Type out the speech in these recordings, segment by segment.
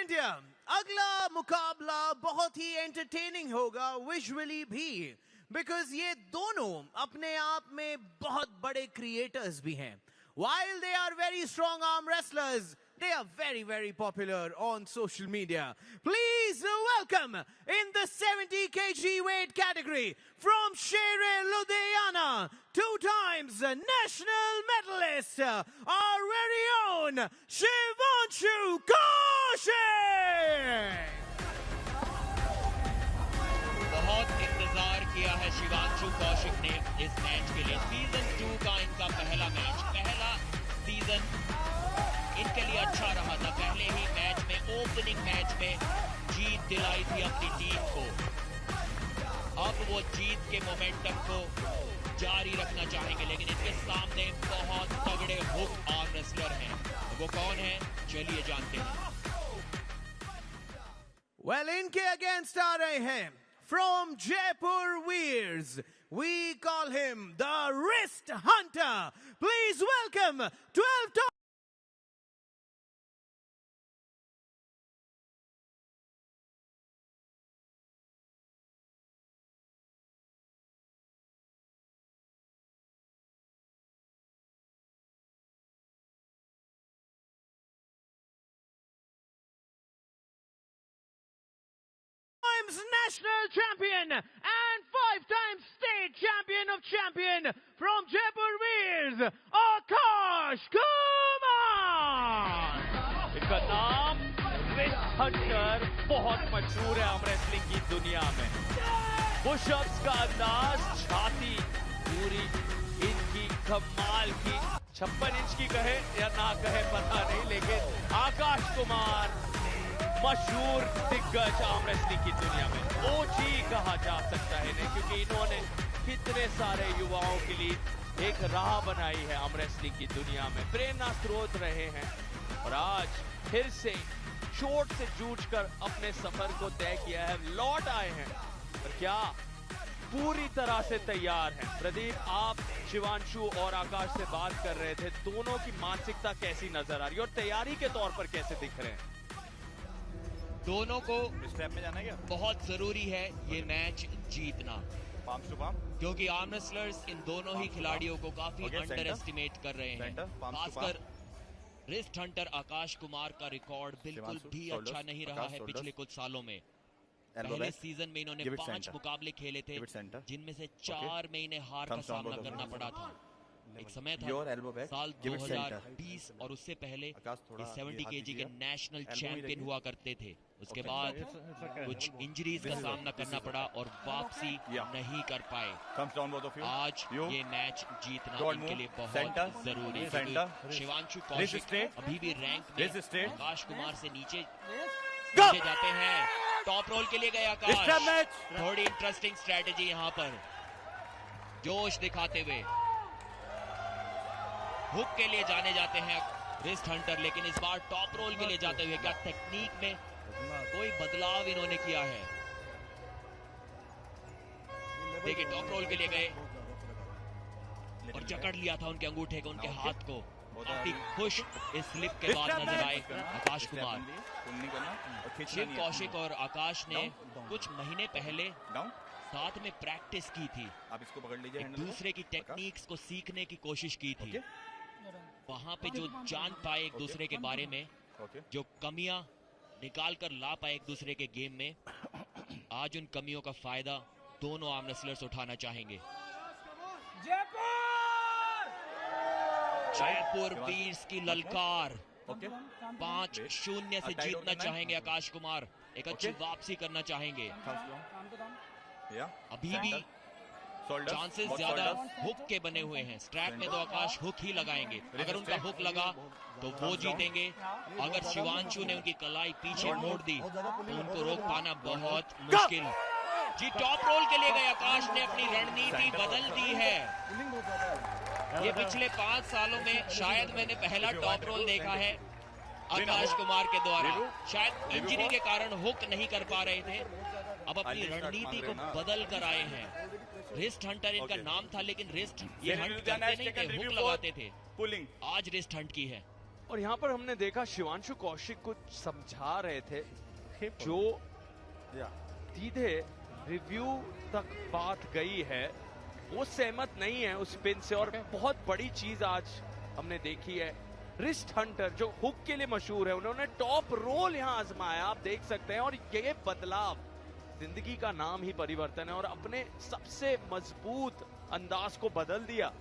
India, अगला मुकाबला बहुत ही एंटरटेनिंग होगा विजुअली भी, बिकॉज ये दोनों अपने आप में बहुत बड़े क्रिएटर्स भी हैं. While they are very strong arm wrestlers, they are very, very popular on social media. Please welcome in the 70 kg weight category from Shere Ludhiana, 2 times national medalist, our very own Shivanshu Kaushik. बहुत इंतजार किया है शिवांशु कौशिक ने इस match के लिए. Season 2 का इनका पहला मैच, पहला सीजन इनके लिए अच्छा रहा था. पहले ही मैच में, ओपनिंग मैच में जीत दिलाई थी अपनी टीम को. अब वो जीत के मोमेंटम को जारी रखना चाहेंगे, लेकिन इनके सामने बहुत तगड़े हुक आर्म रेसलर हैं. वो कौन है, चलिए जानते हैं. Well, इनके अगेंस्ट आ रहे हैं from Jaipur Wears. We call him the Wrist Hunter. Please welcome 12 times national champion and 5 times state champion of champion from Jaipur Wears, Akash Kumar. इनका नाम रिस्ट हंटर बहुत मशहूर है आर्म रेसलिंग की दुनिया में. पुशअप्स का अंदाज, छाती पूरी इनकी कमाल की. 56 इंच की कहे या ना कहे पता नहीं, लेकिन आकाश कुमार मशहूर दिग्गज आर्म रेसलिंग की दुनिया में ओजी कहा जा सकता है इन्हें, क्योंकि इन्होंने कितने सारे युवाओं के लिए एक राह बनाई है आर्म रेसलिंग की दुनिया में. प्रेरणा स्रोत रहे हैं और आज फिर से चोट से जूझकर अपने सफर को तय किया है. लौट आए हैं और क्या पूरी तरह से तैयार हैं. प्रदीप, आप शिवांशु और आकाश से बात कर रहे थे, दोनों की मानसिकता कैसी नजर आ रही है और तैयारी के तौर पर कैसे दिख रहे हैं? दोनों को स्टेप में जाना है क्या? बहुत जरूरी है ये मैच जीतना, पाम्स टू पाम, क्योंकि आर्म रेसलर्स इन दोनों ही खिलाड़ियों को काफी अंडर एस्टिमेट कर रहे हैं. खासकर रिस्ट हंटर आकाश कुमार का रिकॉर्ड बिल्कुल भी अच्छा नहीं रहा है पिछले कुछ सालों में. पहले सीजन में इन्होंने 5 मुकाबले खेले थे, जिनमें से 4 में इन्हें हार का सामना करना पड़ा था. एक समय था साल 2020 और उससे पहले 70 केजी के नेशनल चैंपियन हुआ करते थे. उसके बाद कुछ इंजरीज का सामना करना पड़ा और वापसी नहीं कर पाए. आज ये मैच जीतना इनके लिए बहुत जरूरी है. शिवांशु कौशिक अभी भी रैंक में आकाश कुमार से नीचे जाते हैं. टॉप रोल के लिए गए आकाश. थोड़ी इंटरेस्टिंग स्ट्रेटेजी यहाँ पर, जोश दिखाते हुए हुक के लिए जाते हैं रिस्ट हंटर, लेकिन इस बार टॉप रोल के लिए जाते हुए क्या टेक्निक में कोई बदलाव इन्होंने किया है? देखिए, टॉप रोल के लिए गए और जकड़ लिया था उनके अंगूठे को, उनके हाथ को. काफी खुश इस स्लिप के बाद नजर आए आकाश कुमार. शिव कौशिक और आकाश ने कुछ महीने पहले साथ में प्रैक्टिस की थी. आप इसको पकड़ लीजिए. एक दूसरे की टेक्निक्स को सीखने की कोशिश की थी. वहां पे जो जान पाए एक दूसरे के बारे में, जो कमियां निकाल कर ला पाए एक दूसरे के गेम में, आज उन कमियों का फायदा दोनों आर्म रेसलर्स उठाना चाहेंगे. जयपुर वीर्स की ललकार. 5-0 से जीतना चाहेंगे आकाश कुमार. एक अच्छी वापसी करना चाहेंगे. अभी भी चांसेस ज्यादा हुक के बने हुए हैं. स्ट्रैप में तो आकाश हुक ही लगाएंगे. अगर उनका हुक लगा तो वो जीतेंगे. अगर शिवांशु ने उनकी कलाई पीछे मोड़ दी तो उनको रोक पाना बहुत मुश्किल. जी, टॉप रोल के लिए गए आकाश ने अपनी रणनीति बदल दी है. ये पिछले 5 सालों में शायद मैंने पहला टॉप रोल देखा है आकाश कुमार के द्वारा. शायद इंजरी के कारण हुक नहीं कर पा रहे थे, अब अपनी रणनीति को बदल कर आए हैं. रिस्ट हंटर इनका नाम था, लेकिन रिस्ट ये हंट करते नहीं थे, हुक लगाते थे. आज रिस्ट हंट की है. और यहाँ पर हमने देखा शिवांशु कौशिक कुछ समझा रहे थे, जो सीधे रिव्यू तक बात गई है वो सहमत नहीं है उस पिन से। और बहुत बड़ी चीज आज हमने देखी है, रिस्ट हंटर जो हुक के लिए मशहूर है, उन्होंने टॉप रोल यहाँ आजमाया, आप देख सकते हैं। और ये बदलाव जिंदगी का नाम ही परिवर्तन है और अपने सबसे मजबूत अंदाज को बदल दिया।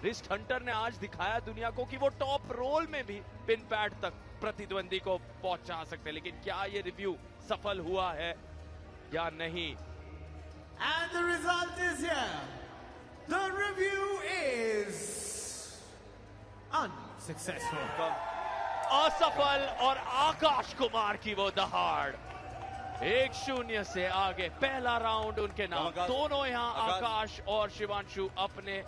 रिस्ट हंटर ने आज दिखाया दुनिया को कि वो टॉप रोल में भी पिन पैड तक प्रतिद्वंदी को पहुंचा सकते हैं। लेकिन क्या ये रिव्यू सफल हुआ है या नहीं? And the result is here. The review is unsuccessful. असफल। और आकाश कुमार की वो दहाड़ 1-0 से आगे। पहला राउंड उनके नाम। दोनों यहाँ आकाश और शिवांशु अपने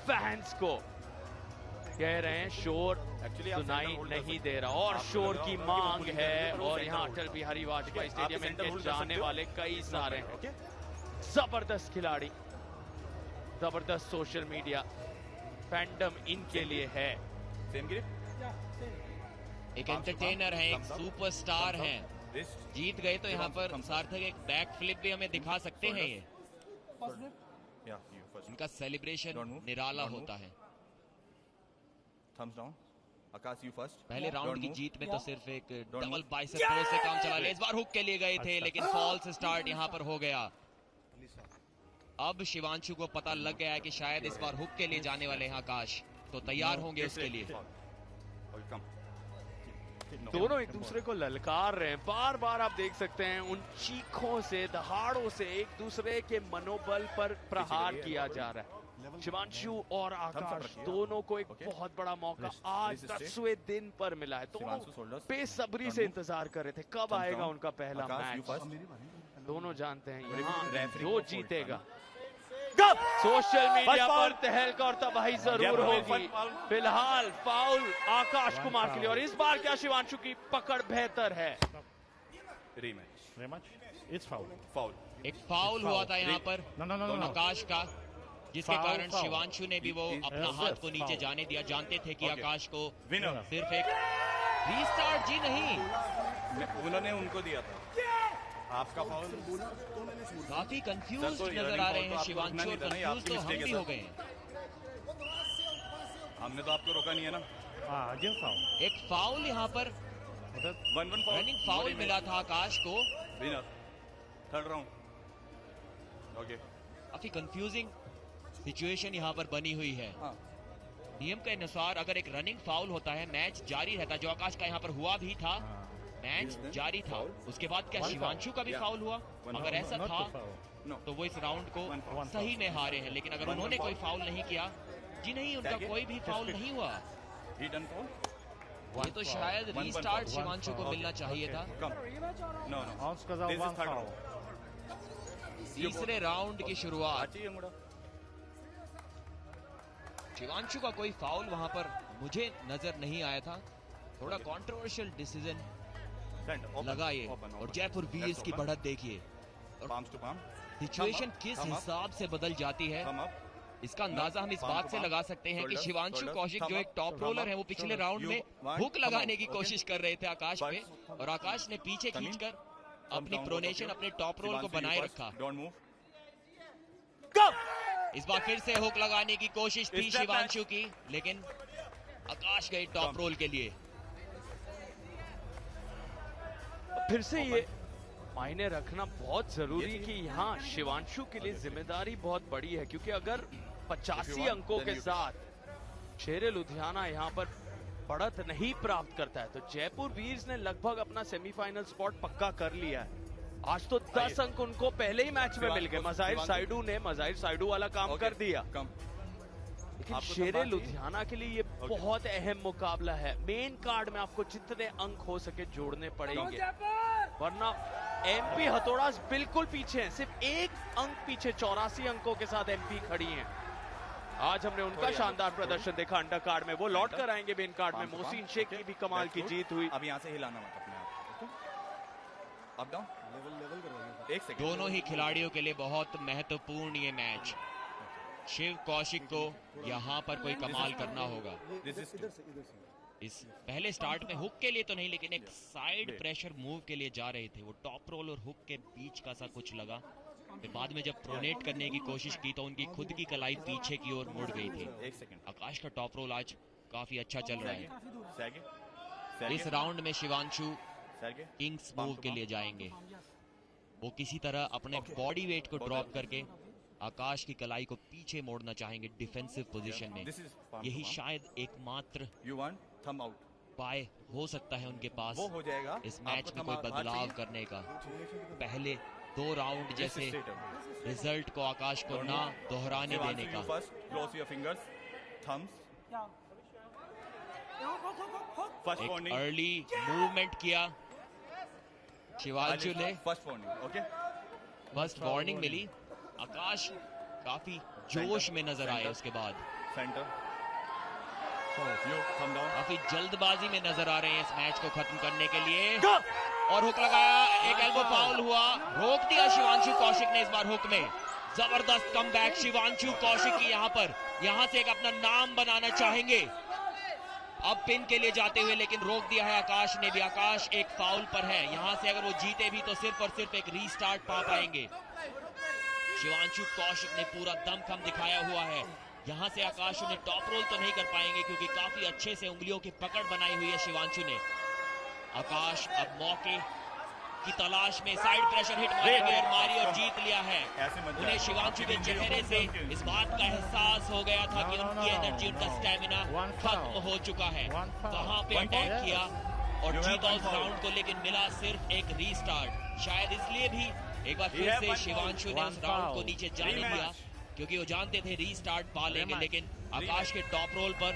फैंस को कह रहे हैं शोर सुनाई नहीं दे रहा और शोर की मांग है। और यहाँ अटल बिहारी वाजपेयी स्टेडियम में जाने वाले कई सारे हैं। जबरदस्त खिलाड़ी, जबरदस्त सोशल मीडिया फैंडम इनके लिए है। एक एंटरटेनर है, एक सुपरस्टार है। जीत गए तो यहाँ पर सार्थक एक बैक फ्लिप भी हमें दिखा सकते हैं। ये इनका सेलिब्रेशन निराला होता है। आकाश यू फर्स्ट। पहले राउंड की जीत में तो सिर्फ एक डबल बाइसेप थ्रो से काम चला लिया। इस बार हुक के लिए गए थे लेकिन फॉल्स स्टार्ट यहाँ पर हो गया। अब शिवांशु को पता लग गया है कि शायद इस बार हुक के लिए जाने वाले हैं आकाश, तो तैयार होंगे उसके लिए। दोनों एक दूसरे को ललकार रहे हैं। बार बार आप देख सकते हैं उन चीखों से, दहाड़ों से एक दूसरे के मनोबल पर प्रहार किया जा रहा है। शिवांशु और आकाश दोनों को एक बहुत बड़ा मौका आज 10वें दिन पर मिला है। दोनों बेसब्री से इंतजार कर रहे थे कब आएगा उनका पहला मैच। दोनों जानते हैं यहाँ जो जीतेगा। सोशल मीडिया पर तहलका और तबाही जरूर होगी। फिलहाल फाउल आकाश कुमार के लिए। और इस बार क्या शिवांशु की पकड़ बेहतर है? एक फाउल हुआ था यहाँ पर आकाश का, जिसके कारण शिवांशु ने भी वो अपना हाथ को नीचे जाने दिया। जानते थे कि आकाश को सिर्फ एक रीस्टार्ट जी नहीं, उन्होंने उनको दिया था। आपका फाउल। काफी कंफ्यूज नजर आ रहे हैं शिवांशु, और कंफ्यूज तो हम भी हो गए हैं। हमने तो आपको रोका नहीं है ना। एक फाउल यहाँ पर रनिंग फाउल मिला था आकाश को। Third round. ओके, काफी कंफ्यूजिंग सिचुएशन यहाँ पर बनी हुई है। नियम के अनुसार अगर एक रनिंग फाउल होता है मैच जारी रहता, जो आकाश का यहाँ पर हुआ भी था, मैच जारी था। उसके बाद क्या शिवांशु का भी फाउल हुआ? अगर ऐसा था तो वो इस राउंड को सही में हारे हैं। लेकिन अगर उन्होंने कोई फाउल नहीं किया, जी नहीं, उनका कोई भी फाउल नहीं हुआ, ये तो शायद रीस्टार्ट शिवांशु को मिलना चाहिए था। तीसरे राउंड की शुरुआत। शिवांशु का कोई फाउल वहां पर मुझे नजर नहीं आया था। थोड़ा कंट्रोवर्शियल डिसीजन लगा ये। और जयपुर वीर्स की बढ़त देखिए, सिचुएशन किस हिसाब से बदल जाती है इसका अंदाजा हम इस बात से लगा सकते हैं कि शिवांशु कौशिक जो एक टॉप रोलर है, वो पिछले राउंड में हुक लगाने की कोशिश कर रहे थे आकाश पे, और आकाश ने पीछे खींचकर अपनी प्रोनेशन, अपने टॉप रोल को बनाए रखा। इस बार फिर से हुक लगाने की कोशिश थी शिवांशु की, लेकिन आकाश गए टॉप रोल के लिए। फिर से ये मायने रखना बहुत जरूरी कि यहाँ शिवांशु के लिए जिम्मेदारी बहुत बड़ी है, क्योंकि अगर 85 अंकों के साथ शेरे लुधियाना यहाँ पर बढ़त नहीं प्राप्त करता है तो जयपुर वीर्स ने लगभग अपना सेमीफाइनल स्पॉट पक्का कर लिया है। आज तो 10 अंक उनको पहले ही मैच में मिल गए। मज़ाहिर साइडू वाला काम कर दिया। लेकिन शेरे लुधियाना के लिए ये बहुत अहम मुकाबला है। मेन कार्ड में आपको जितने अंक हो सके जोड़ने पड़ेंगे, वरना एमपी हथौड़ा बिल्कुल पीछे हैं, सिर्फ 1 अंक पीछे। 84 अंकों के साथ एमपी खड़ी हैं। आज हमने उनका शानदार प्रदर्शन देखा अंडर कार्ड में, वो लौट कर आएंगे मेन कार्ड में। मोहसिन शेख की भी कमाल की जीत हुई। अब यहाँ से हिलाना मत अपने आप। अप डाउन एक सेकंड। दोनों ही खिलाड़ियों के लिए बहुत महत्वपूर्ण ये मैच। शिव कौशिक को यहाँ पर कोई कमाल करना होगा। इस पहले स्टार्ट में हुक के लिए तो नहीं, लेकिन एक साइड प्रेशर मूव के लिए जा रहे थे। वो टॉप रोल और हुक के बीच का सा कुछ लगा। फिर बाद में जब प्रोनेट करने की कोशिश की तो उनकी खुद की कलाई पीछे की ओर मुड़ गई थी। आकाश का टॉप रोल आज काफी अच्छा चल रहा है। इस राउंड में शिवांशु किंग्स मूव के लिए जाएंगे। वो किसी तरह अपने बॉडी वेट को ड्रॉप करके आकाश की कलाई को पीछे मोड़ना चाहेंगे डिफेंसिव पोजीशन में। यही शायद एकमात्र उपाय हो सकता है उनके पास हो जाएगा इस मैच में कोई बदलाव करने का। पहले 2 राउंड जैसे रिजल्ट को आकाश को ना दोहराने देने का। एक अर्ली मूवमेंट किया शिवांशु ने। फर्स्ट वार्निंग मिली। आकाश काफी जोश में नजर आए। उसके बाद काफी जल्दबाजी में नजर आ रहे हैं इस मैच को खत्म करने के लिए। और हुक लगाया, एक एल्बो फाउल हुआ, रोक दिया शिवांशु कौशिक ने इस बार हुक में। जबरदस्त कमबैक शिवांशु कौशिक की यहां से एक अपना नाम बनाना चाहेंगे अब पिन के लिए जाते हुए, लेकिन रोक दिया है आकाश ने भी। आकाश एक फाउल पर है। यहां से अगर वो जीते भी तो सिर्फ और सिर्फ एक रीस्टार्ट पा पाएंगे। शिवांशु कौशिक ने पूरा दमखम दिखाया हुआ है। यहां से आकाश उन्हें टॉप रोल तो नहीं कर पाएंगे क्योंकि काफी अच्छे से उंगलियों की पकड़ बनाई हुई है शिवांशु ने। आकाश अब मौके की तलाश में साइड प्रेशर हिट मारी और जीत लिया है। उन्हें शिवांशु के चेहरे से इस बात का एहसास हो गया था कि उनकी एनर्जी, उनका स्टेमिना खत्म हो चुका है। वहां पे अटैक किया और जीता उस राउंड को, लेकिन मिला सिर्फ एक रीस्टार्ट। शायद इसलिए भी एक बार फिर से शिवांशु ने उस राउंड को नीचे जाने दिया क्योंकि वो जानते थे रीस्टार्ट पा लेंगे। लेकिन आकाश के टॉप रोल पर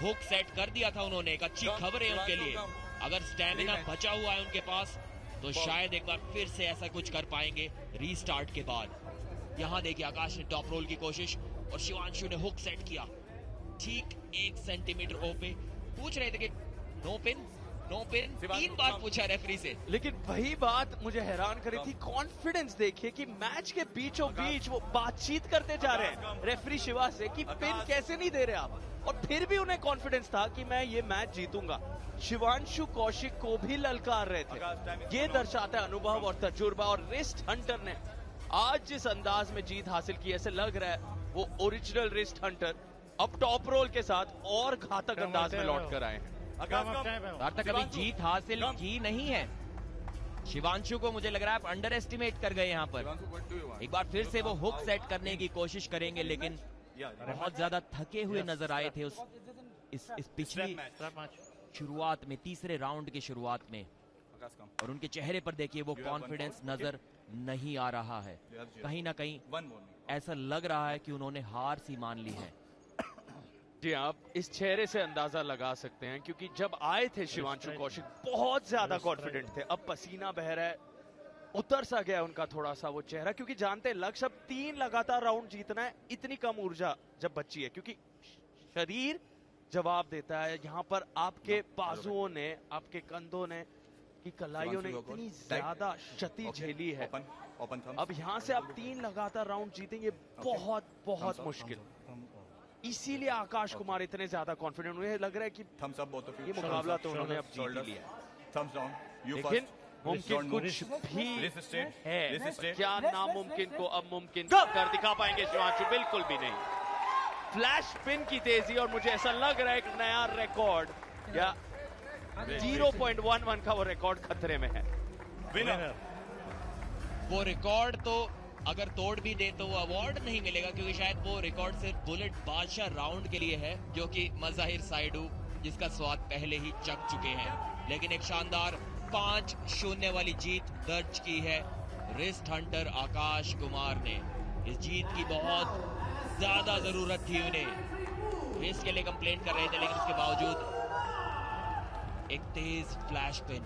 हुक सेट कर दिया था उन्होंने। एक अच्छी खबर है उनके लिए, अगर स्टेमिना बचा हुआ है उनके पास तो शायद एक बार फिर से ऐसा कुछ कर पाएंगे रीस्टार्ट के बाद। यहां देखिए आकाश ने टॉप रोल की कोशिश और शिवांशु ने हुक सेट किया ठीक 1 सेंटीमीटर ओपे। पूछ रहे थे कि नो पिन 3 बार पूछा रेफरी से, लेकिन वही बात मुझे हैरान करी थी। कॉन्फिडेंस देखिए कि मैच के बीचों बीच वो बातचीत करते जा रहे हैं रेफरी शिवा से कि पिन कैसे नहीं दे रहे आप, और फिर भी उन्हें कॉन्फिडेंस था कि मैं ये मैच जीतूंगा। शिवांशु कौशिक को भी ललकार रहे थे। ये दर्शाता है अनुभव और तजुर्बा। और रिस्ट हंटर ने आज जिस अंदाज में जीत हासिल की, ऐसे लग रहा है वो ओरिजिनल रिस्ट हंटर अब टॉप रोल के साथ और घातक अंदाज में लौट कर आए हैं। तक अभी जीत हासिल की नहीं है शिवांशु को। मुझे लग रहा है आप अंडर एस्टिमेट कर गए यहाँ पर। एक बार फिर से वो हुक सेट करने की कोशिश करेंगे, लेकिन बहुत ज्यादा थके हुए नजर आए थे इस पिछली शुरुआत में, तीसरे राउंड की शुरुआत में। और उनके चेहरे पर देखिए वो कॉन्फिडेंस नजर नहीं आ रहा है। कहीं ना कहीं ऐसा लग रहा है कि उन्होंने हार सी मान ली है। जी, आप इस चेहरे से अंदाजा लगा सकते हैं क्योंकि जब आए थे शिवांशु कौशिक बहुत ज्यादा कॉन्फिडेंट थे। अब पसीना बह रहा है, उतर सा गया उनका थोड़ा सा वो चेहरा, क्योंकि जानते हैं लक्ष्य अब 3 लगातार राउंड जीतना है। इतनी कम ऊर्जा जब बची है क्योंकि शरीर जवाब देता है। यहाँ पर आपके बाजुओं ने, आपके कंधों ने, की कलाइयों ने इतनी ज्यादा क्षति झेली है। अब यहाँ से आप 3 लगातार राउंड जीतेंगे बहुत बहुत मुश्किल। इसीलिए आकाश कुमार इतने ज्यादा कॉन्फिडेंट हुए। लग रहा है कि ये मुकाबला तो उन्होंने अब जीत लिया है। लेकिन मुमकिन कुछ भी है। क्या नामुमकिन को अब मुमकिन कर दिखा पाएंगे शिवांशु? बिल्कुल भी नहीं। फ्लैश पिन की तेजी, और मुझे ऐसा लग रहा है एक नया रिकॉर्ड या 0.11 का वो रिकॉर्ड खतरे में है। वो रिकॉर्ड तो अगर तोड़ भी दे तो वो अवार्ड नहीं मिलेगा क्योंकि शायद वो रिकॉर्ड सिर्फ बुलेट बादशाह राउंड के लिए है जो कि मज़ाहिर साइडू जिसका स्वाद पहले ही चख चुके हैं। लेकिन एक शानदार 5-0 वाली जीत दर्ज की है रिस्ट हंटर आकाश कुमार ने। इस जीत की बहुत ज्यादा जरूरत थी उन्हें। रिस्ट के लिए कंप्लेंट कर रहे थे लेकिन उसके बावजूद एक तेज फ्लैश पिन,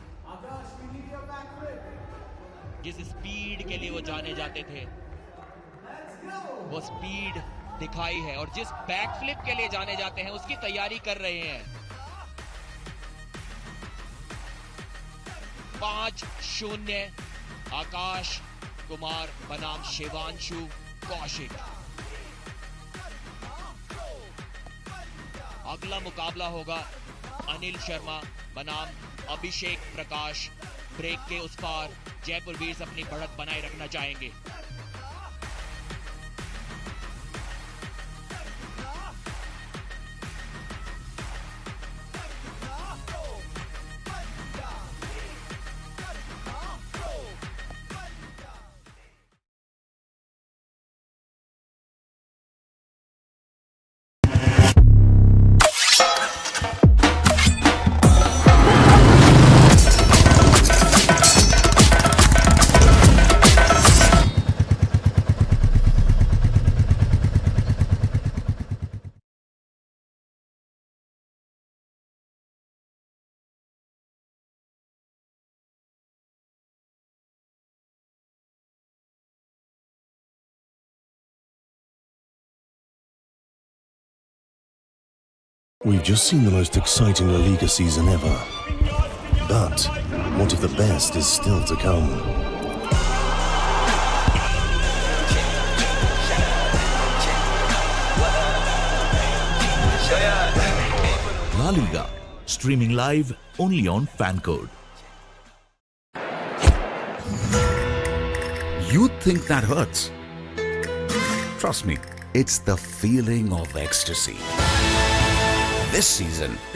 जिस स्पीड के लिए वो जाने जाते थे वो स्पीड दिखाई है, और जिस बैकफ्लिप के लिए जाने जाते हैं उसकी तैयारी कर रहे हैं। 5-0 आकाश कुमार बनाम शिवांशु कौशिक। अगला मुकाबला होगा अनिल शर्मा बनाम अभिषेक प्रकाश। ब्रेक के उस पार जयपुर वीर्स अपनी बढ़त बनाए रखना चाहेंगे। We've just seen the most exciting La Liga season ever. But what if the best is still to come? La Liga, streaming live only on FanCode. You think that hurts? Trust me, it's the feeling of ecstasy. This season,